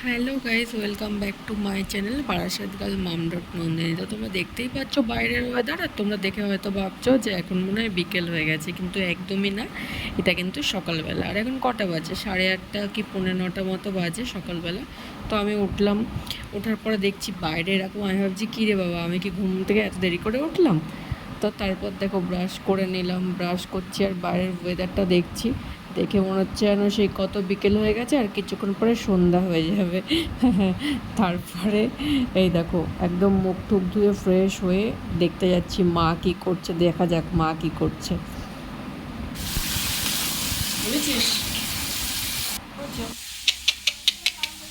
Hello guys, welcome back to my channel Barasat girl mum dot Nandini. তো তোমরা দেখতেই পাচ্ছ বাইরের ওয়েদার, আর তোমরা দেখে হয়তো ভাবছো যে এখন মনে হয় বিকেল হয়ে গেছে, কিন্তু একদমই না। এটা কিন্তু সকালবেলা। আর এখন কটা বাজে? 8:30 কি 9:45 মতো বাজে সকালবেলা। তো আমি উঠলাম, ওঠার পরে দেখছি বাইরে এরকম। আমি ভাবছি কী রে বাবা, আমি কি ঘুম থেকে এত দেরি করে উঠলাম? তো তারপর দেখো ব্রাশ করে নিলাম, ব্রাশ করছি আর বাইরের ওয়েদারটা দেখছি। দেখে মনে হচ্ছে যেন সেই কত বিকেল হয়ে গেছে, আর কিছুক্ষণ পরে সন্ধ্যা হয়ে যাবে। তারপরে এই দেখো একদম মুখ টুক ধুয়ে ফ্রেশ হয়ে দেখতে যাচ্ছি মা কি করছে। দেখা যাক মা কি করছে, বুঝেছিস?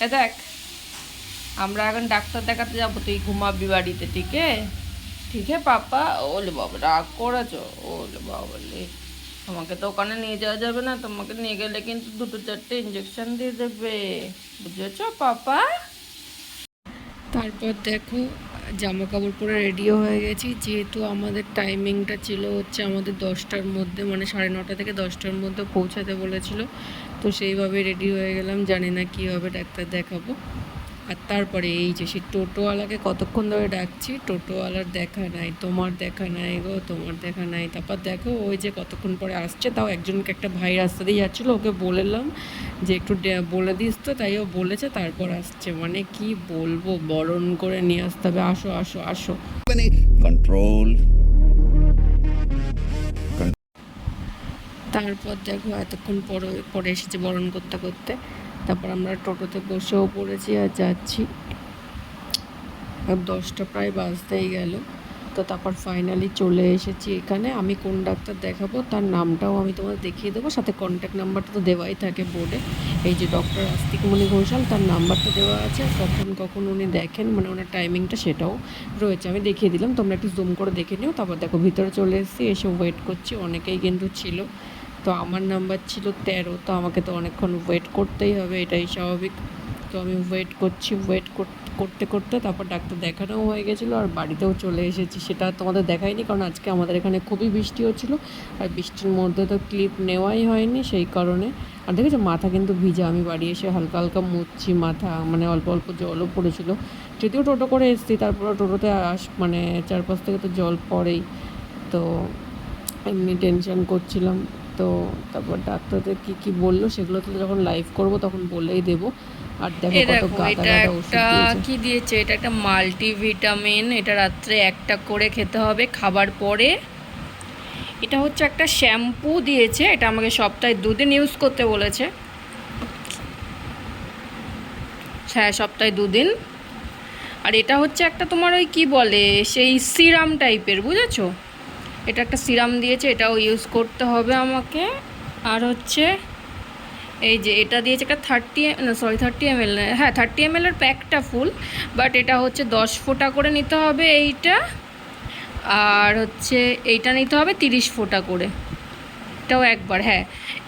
এ দেখ, আমরা এখন ডাক্তার দেখাতে যাবো, তুই ঘুমাবি বাড়িতে, ঠিক আছে? ঠিক আছে পাপা। ওলে বাবা রাগ করেছো? ওলে বাবলে, তোমাকে তো ওখানে নিয়ে যাওয়া যাবে না, তোমাকে নিয়ে গেলে কিন্তু 2-4টে ইঞ্জেকশন দিয়ে দেবে, বুঝেছো পাপা? তারপর দেখো জামা কাপড় পরে রেডিও হয়ে গেছি, যেহেতু আমাদের টাইমিংটা ছিল হচ্ছে আমাদের 10টার মধ্যে, মানে 9:30 থেকে 10টার মধ্যে পৌঁছাতে বলেছিল। তো সেইভাবে রেডি হয়ে গেলাম, জানি না কী হবে, ডাক্তার দেখাবো। আর তারপরে এই যে সেই টোটোওয়ালাকে কতক্ষণ ধরে ডাকছি, টোটোওয়ালার দেখা নাই, তোমার দেখা নাই গো, তোমার দেখা নাই। তারপর দেখো ওই যে কতক্ষণ পরে আসছে, তাও একজনকে, একটা ভাই রাস্তা দিয়ে যাচ্ছিলো, ওকে বললাম যে একটু বলে দিস তো, তাই ও বলেছে, তারপর আসছে। মানে কি বলবো, বরণ করে নিয়ে আসতে হবে, আসো আসো আসো। কন্ট্রোল। তারপর দেখো এতক্ষণ পরে পরে এসেছে বরণ করতে করতে। তারপর আমরা টোটোতে বসেও পড়েছি আর যাচ্ছি। 10টা প্রায় বাজতেই গেল। তো তারপর ফাইনালি চলে এসেছি এখানে। আমি কোন ডাক্তার দেখাবো তার নামটাও আমি তোমাদের দেখিয়ে দেবো, সাথে কন্ট্যাক্ট নাম্বারটা তো দেওয়াই থাকে বোর্ডে। এই যে ডক্টর আস্তিকমণি ঘোষাল, তার নাম্বারটা দেওয়া আছে, আর কখন কখন উনি দেখেন, মানে ওনার টাইমিংটা সেটাও রয়েছে। আমি দেখিয়ে দিলাম, তোমরা একটু জুম করে দেখে নিও। তারপর দেখো ভিতরে চলে এসেছি, এসে ওয়েট করছি, অনেকেই কিন্তু ছিল। তো আমার নাম্বার ছিল 13, তো আমাকে তো অনেকক্ষণ ওয়েট করতেই হবে, এটাই স্বাভাবিক। তো আমি ওয়েট করছি, করতে করতে তারপর ডাক্তার দেখানোও হয়ে গেছিলো, আর বাড়িতেও চলে এসেছি। সেটা তোমাদের দেখাইনি, কারণ আজকে আমাদের এখানে খুবই বৃষ্টি হচ্ছিলো, আর বৃষ্টির মধ্যে তো ক্লিপ নেওয়াই হয়নি সেই কারণে। আর দেখেছো মাথা কিন্তু ভিজা, আমি বাড়ি এসে হালকা হালকা মুছছি মাথা, মানে অল্প অল্প জলও পড়েছিল। যদিও টোটো করে এসেছি, তারপরে টোটোতে মানে চারপাশ থেকে তো জল পড়েই, তো এমনি টেনশন করছিলাম। তো তারপর ডাক্তারদের কী কী বললো সেগুলো তো যখন লাইভ করব তখন বলেই দেবো। আর দেখো কত গাদা গাদা ওষুধ দিয়েছে। কি দিয়েছে, এটা একটা মাল্টিভিটামিন, এটা রাত্রে একটা করে খেতে হবে খাবার পরে। এটা হচ্ছে একটা শ্যাম্পু দিয়েছে, এটা আমাকে সপ্তাহে 2 দিন ইউজ করতে বলেছে। হ্যাঁ, সপ্তাহে 2 দিন। আর এটা হচ্ছে একটা তোমার ওই কী বলে, সেই সিরাম টাইপের, বুঝেছো? এটা একটা সিরাম দিয়েছে, এটাও ইউজ করতে হবে আমাকে। আর হচ্ছে এই যে এটা দিয়েছে একটা 30 ml, হ্যাঁ 30 ml এর প্যাকটা ফুল, বাট এটা হচ্ছে 10 ফোঁটা করে নিতে হবে এইটা। আর হচ্ছে এইটা নিতে হবে 30 ফোঁটা করে, এটাও একবার, হ্যাঁ।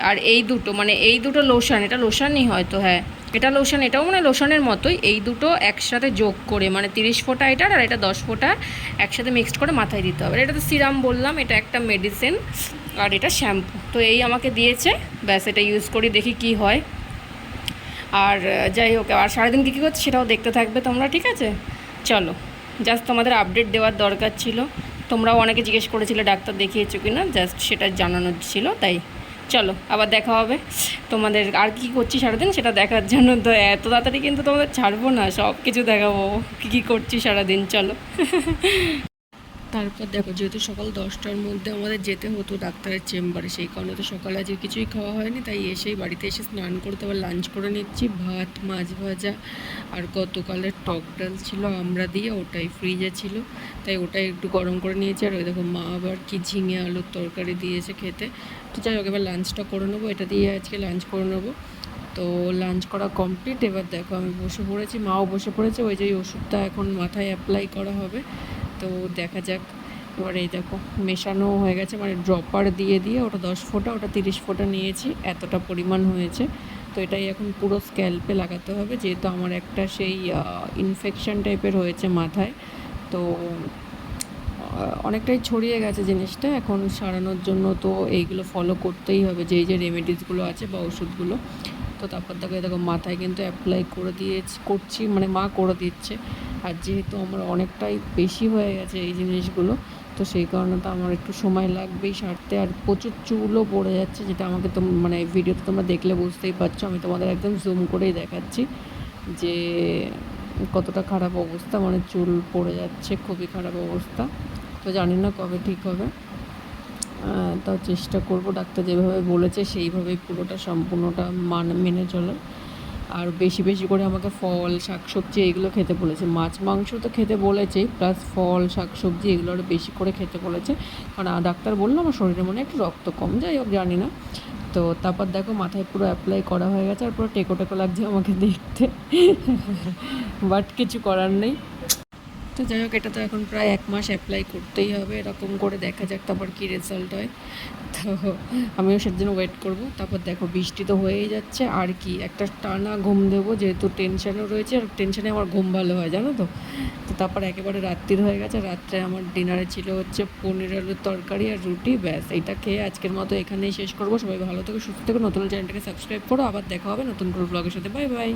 আর এই দুটো, মানে এই দুটো লোশন, এটা লোশনই হয়তো, হ্যাঁ এটা লোশন, এটাও মানে লোশনের মতোই। এই দুটো একসাথে যোগ করে, মানে 30 ফোঁটা এটার, আর এটা 10 ফোঁটা একসাথে মিক্সড করে মাথায় দিতে হবে। এটা তো সিরাম বললাম, এটা একটা মেডিসিন, আর এটা শ্যাম্পু। তো এই আমাকে দিয়েছে, ব্যাস এটা ইউজ করি, দেখি কি হয়। আর যাই হোক, আর সারাদিন কী কী করছে সেটাও দেখতে থাকবে তোমরা, ঠিক আছে? চলো, জাস্ট তোমাদের আপডেট দেওয়ার দরকার ছিল। তোমরাও অনেকে জিজ্ঞেস করেছিলে ডাক্তার দেখিয়েছো কি না, জাস্ট সেটা জানানোর ছিল, তাই। চলো আবার দেখা হবে তোমাদের, আর কী করছি সারাদিন সেটা দেখার জন্য। তো এত তাড়াতাড়ি কিন্তু তোমাদের ছাড়বো না, সব কিছু দেখাবো কী করছি সারাদিন, চলো। তারপর দেখো, যেহেতু সকাল 10টার মধ্যে আমাদের যেতে হতো ডাক্তারের চেম্বারে, সেই কারণে তো সকালে আজকে কিছুই খাওয়া হয়নি, তাই এসেই বাড়িতে এসে স্নান করতে আবার লাঞ্চ করে নিচ্ছি। ভাত, মাছ ভাজা, আর গতকালের টক ডাল ছিল আমরা দিয়ে, ওটাই ফ্রিজে ছিল, তাই ওটাই একটু গরম করে নিয়েছি। আর ওই দেখো মা আবার কি ঝিঙে আলুর তরকারি দিয়েছে খেতে। তো যাই হোক, এবার লাঞ্চটা করে নেবো, এটা দিয়ে আজকে লাঞ্চ করে নেবো। তো লাঞ্চ করা কমপ্লিট, এবার দেখো আমি বসে পড়েছি, মাও বসে পড়েছে। ওই যে ওষুধটা এখন মাথায় অ্যাপ্লাই করা হবে, তো দেখা যাক। এবার এই দেখো মেশানো হয়ে গেছে, মানে ড্রপার দিয়ে দিয়ে, ওটা 10 ফোঁটা, ওটা 30 ফোঁটা নিয়েছি, এতটা পরিমাণ হয়েছে। তো এটাই এখন পুরো স্ক্যাল্পে লাগাতে হবে, যেহেতু আমার একটা সেই ইনফেকশন টাইপের হয়েছে মাথায়। তো অনেকটাই ছড়িয়ে গেছে জিনিসটা, এখন সারানোর জন্য তো এইগুলো ফলো করতেই হবে, যেই যে রেমেডিসগুলো আছে বা ওষুধগুলো। তো তো তারপর দেখো মাথায় কিন্তু অ্যাপ্লাই করছি, মানে মা করে দিচ্ছে। আর যেহেতু আমার অনেকটাই বেশি হয়ে গেছে এই জিনিসগুলো, তো সেই কারণে তো আমার একটু সময় লাগবেই সারতে। আর প্রচুর চুলও পড়ে যাচ্ছে, যেটা আমাকে তো মানে ভিডিওতে তোমরা দেখলে বুঝতেই পারছো। আমি তোমাদের একদম জুম করেই দেখাচ্ছি যে কতটা খারাপ অবস্থা, মানে চুল পড়ে যাচ্ছে, খুবই খারাপ অবস্থা। তো জানি না কবে ঠিক হবে, তাও চেষ্টা করব ডাক্তার যেভাবে বলেছে সেইভাবেই পুরোটা সম্পূর্ণটা মেনে চলার। আর বেশি বেশি করে আমাকে ফল শাকসবজি এগুলো খেতে বলেছে। মাছ মাংস তো খেতে বলেছেই, প্লাস ফল শাকসবজি এগুলো আরও বেশি করে খেতে বলেছে। কারণ ডাক্তার বললো আমার শরীরে মনে হয় একটু রক্ত কম, যাই হোক জানি না। তো তারপর দেখো মাথায় পুরো অ্যাপ্লাই করা হয়ে গেছে, আর পুরো টেকো টেকো লাগছে আমাকে দেখতে। বাট কিছু করার নেই। তো যাই হোক, এটা তো এখন প্রায় 1 মাস অ্যাপ্লাই করতেই হবে। এরকম করে দেখা যাক তারপর কী রেজাল্ট হয়। তো আমিও সের জন্য ওয়েট করব। তারপর দেখো বৃষ্টি তো হয়েই যাচ্ছে, আর কি একটা টানা ঘুম দেবো, যেহেতু টেনশানও রয়েছে, আর টেনশানে আমার ঘুম ভালো হয় জানো তো। তো তারপর একেবারে রাত্রির হয়ে গেছে। রাত্রে আমার ডিনারে ছিল হচ্ছে পনির আলুর তরকারি আর রুটি, ব্যাস। এইটা খেয়ে আজকের মতো এখানেই শেষ করবো। সবাই ভালো থেকো, সুস্থ থেকো, নতুন চ্যানেলটাকে সাবস্ক্রাইব করো। আবার দেখা হবে নতুন কোনো ব্লগের সাথে। Bye bye.